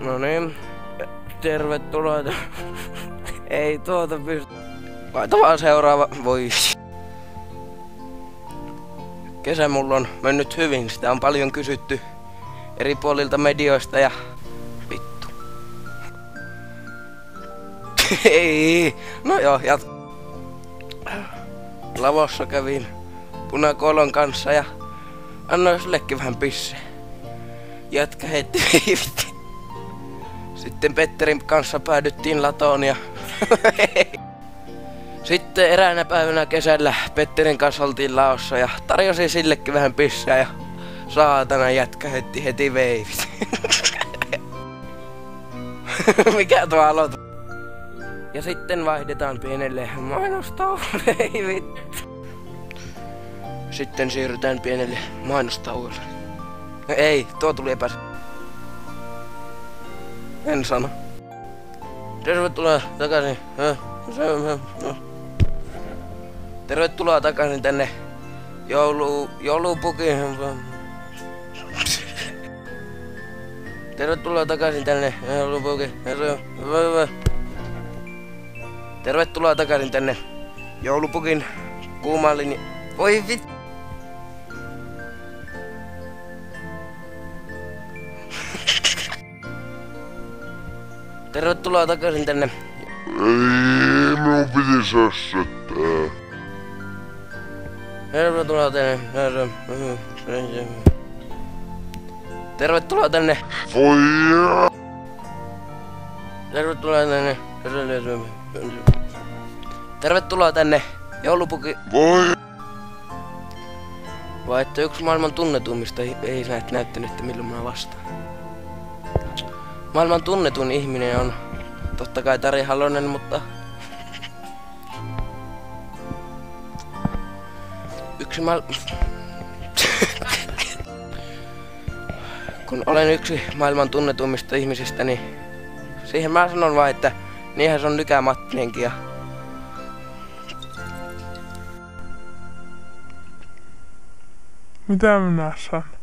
No niin. Tervetuloa. Ei tuota pysty. Laita vaan seuraava. Voi. Kesä mulla on mennyt hyvin. Sitä on paljon kysytty eri puolilta medioista ja... Vittu. Ei. No joo, Lavossa kävin Punakolon kanssa ja annoin sillekin vähän pisse. Jätkä heitti viivit. Sitten Petterin kanssa päädyttiin latoon ja... Sitten eräänä päivänä kesällä Petterin kanssa oltiin laossa ja tarjosin sillekin vähän pissää ja... Saatana jätkä heitti heti veivit. Mikä tuo aloitus? Ja sitten vaihdetaan pienelle mainostauolle, ei vittu. Sitten siirrytään pienelle mainostauolle. Ei, tuo tuli En sano. Tervetuloa takaisin. Tervetuloa takaisin tänne joulupukin. Tervetuloa takaisin tänne joulupukin. Tervetuloa takaisin tänne joulupukin kuumaan linjaan. Voi vittu. Tervetuloa takaisin tänne. Ei, minun piti sössöttää. Tervetuloa tänne. Tervetuloa tänne. Voi. Tervetuloa tänne. Tervetuloa tänne joulupuki. Voi. Vai että yksi maailman tunnetuimmista ei näyttänyt, että milloin mä vastaan. Maailman tunnetun ihminen on totta kai Tari Halonen, mutta... Kun olen yksi maailman tunnetuimmista ihmisistä, niin... Siihen mä sanon vaan, että niinhän se on Nykä Mattinenkin ja... Mitä minä sanon?